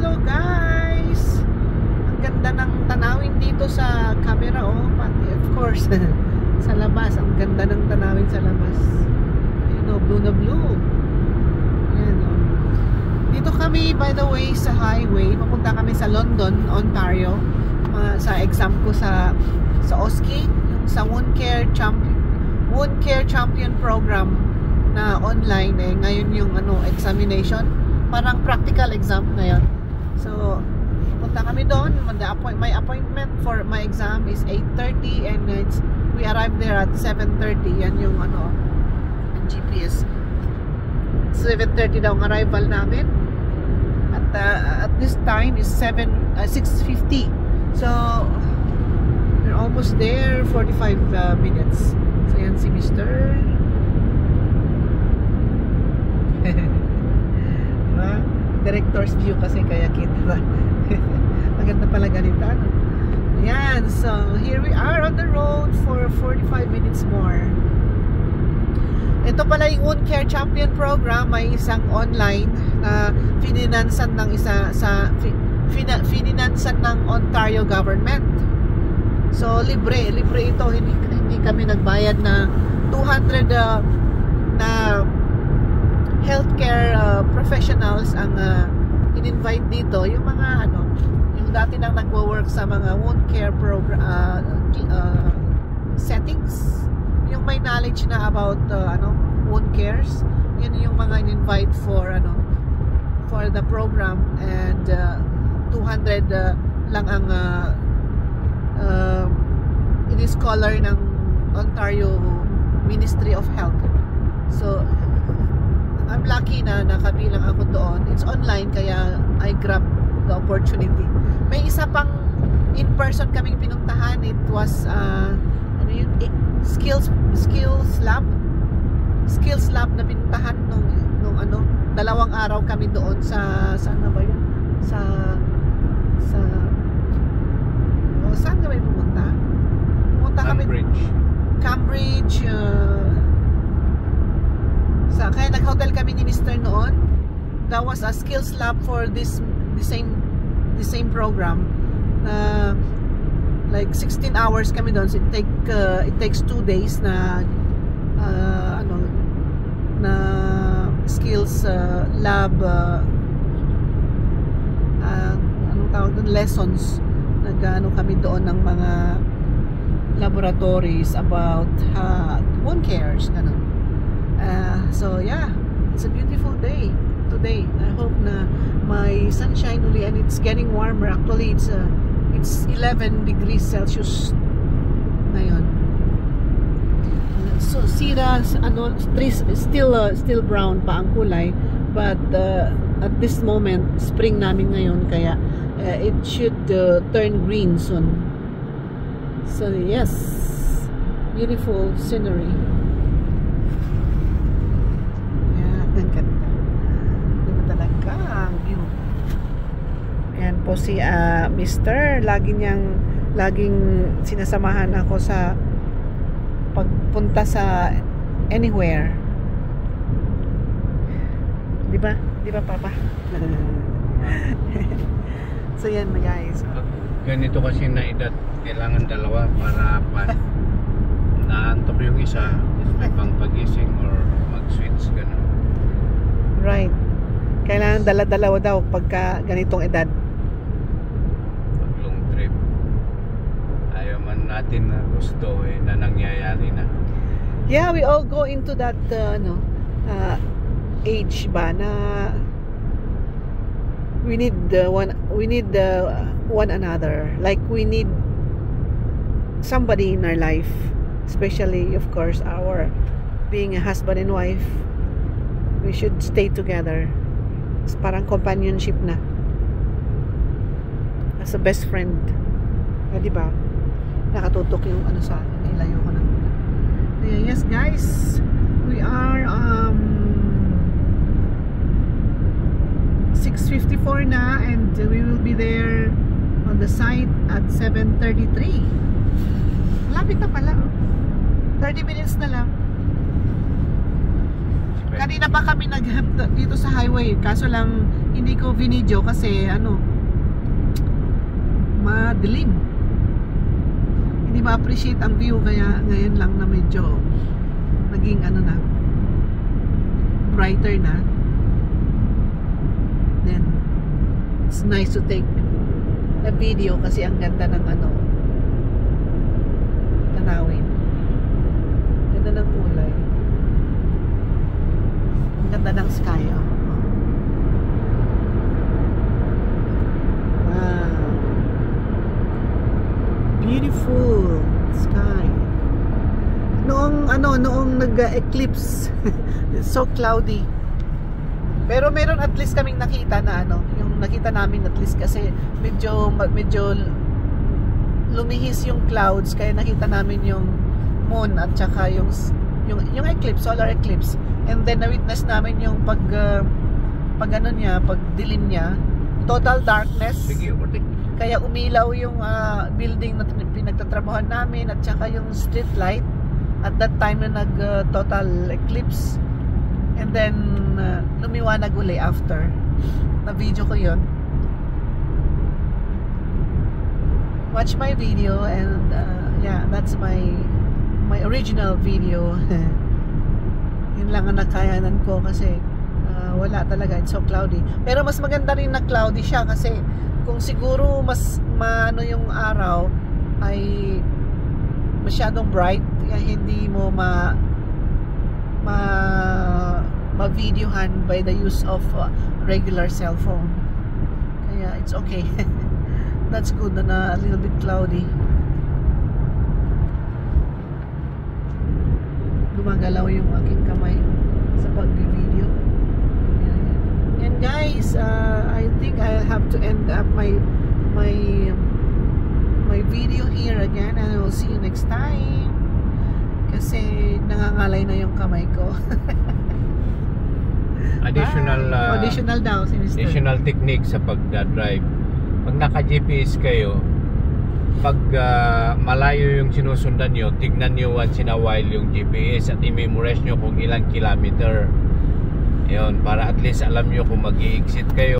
hello guys! Ang ganda ng tanawin dito sa camera, oh. Pati of course sa labas, ang ganda ng tanawin sa labas. Ayun, oh, blue na blue. Ayan, oh. Dito kami, by the way, sa highway. Papunta kami sa London, Ontario. Sa exam ko sa OSCE, yung sa Wound Care Champion Program na online eh. Ngayon yung examination, parang practical exam ngayon. So punta kami doon. My appointment for my exam is 8:30 and we arrived there at 7:30. Yan yung ang GPS. 7:30 daw ang arrival namin. At this time is 6:50. So we're almost there. 45 minutes. So yan si Mr. Diba? Director's view kasi kaya kita. Maganda pala ganito. Ayan. So here we are on the road for 45 minutes more. Ito pala yung Wound Care Champion Program. May isang online na finansan ng finansan ng Ontario government. So libre ito. Hindi kami nagbayad na 200 na healthcare professionals ang in-invite dito. Yung mga yung dati nang nagwo-work sa mga wound care program settings, yung may knowledge na about wound cares. Yun yung mga in-invite for the program, and 200 lang ang ini-scholar ng Ontario Ministry of Health. So I'm lucky na nakabilang ako doon. It's online kaya I grabbed the opportunity. May isa pang in-person kaming pinuntahan. It was skills lab na pinuntahan nung 2 araw kami doon sa saan na ba yun? Saan kami pumunta? Cambridge. Kaya nag-hotel kami ni Mr. noon. That was a skills lab for the same program. Like 16 hours kami doon. So it takes 2 days na na skills lab anong tawag doon, lessons. Kami doon ng mga laboratories about wound cares, so yeah, it's a beautiful day today. I hope na may sunshine uli, and it's getting warmer. Actually it's 11 degrees Celsius ngayon. So trees still brown pa ang kulay, but at this moment spring namin ngayon, kaya it should turn green soon. So yes, beautiful scenery. Yeah, ang ganda. Ganda talaga ang view. Ayan po si Mr. Laging sinasamahan ako sa pagpunta sa anywhere. Di ba Papa? So yan guys. Ganito kasi na edad, kailangan dalawa para naantok yung isa, may pang pagising or mag-switch, gano'n. Right. Kailangan dala-dalawa daw pagka ganitong edad. Pag long trip, ayaw man natin na gusto na nangyayari na. Yeah, we all go into that age ba na we need one another. Like we need somebody in our life, especially of course our being a husband and wife. We should stay together. It's parang companionship na, as a best friend. Di ba? Nakatutok yung sa akin. Ilayo ko na. Yes guys, we are 6:54 na, and we will be there on the site at 7:33. Lapit na pala. 30 minutes na lang. Kanina pa kami dito sa highway, kaso lang hindi ko video kasi ano, madilim, hindi ma-appreciate ang view, kaya ngayon lang na medyo naging ano na, brighter na. Then it's nice to take a video kasi ang ganda ng ano, tanawin, ganda ng kulay, ang ganda ng sky. Wow, beautiful sky. Noong nag-eclipse it's so cloudy, pero meron at least kaming nakita na ano, yung nakita namin at least kasi medyo lumihis yung clouds, kaya nakita namin yung moon at saka yung eclipse, solar eclipse. And then na-witness namin yung pag dilim niya, total darkness. Kaya umilaw yung building na pinagtatrabahoan namin at saka yung street light at that time na total eclipse. And then lumiwanag uli after. Na video ko yun. Watch my video and yeah, that's my original video. Yun lang ang nakayanan ko kasi wala talaga, it's so cloudy. Pero mas maganda rin na cloudy siya kasi kung siguro mas maano yung araw ay masyadong bright, kaya hindi mo ma-videohan by the use of regular cellphone. Kaya it's okay. That's good na a little bit cloudy. Gumagalaw yung aking kamay sa pag-video. And guys, I think I'll have to end up my video here again, and I will see you next time. Kasi nangangalay na yung kamay ko. Additional daw si Mr. Additional technique sa pagdadrive. Pag naka-GPS kayo, pag malayo yung sinusundan nyo, tignan nyo once in a while yung GPS at i-memorize nyo kung ilang kilometer. Yun, para at least alam nyo kung mag-i-exit kayo.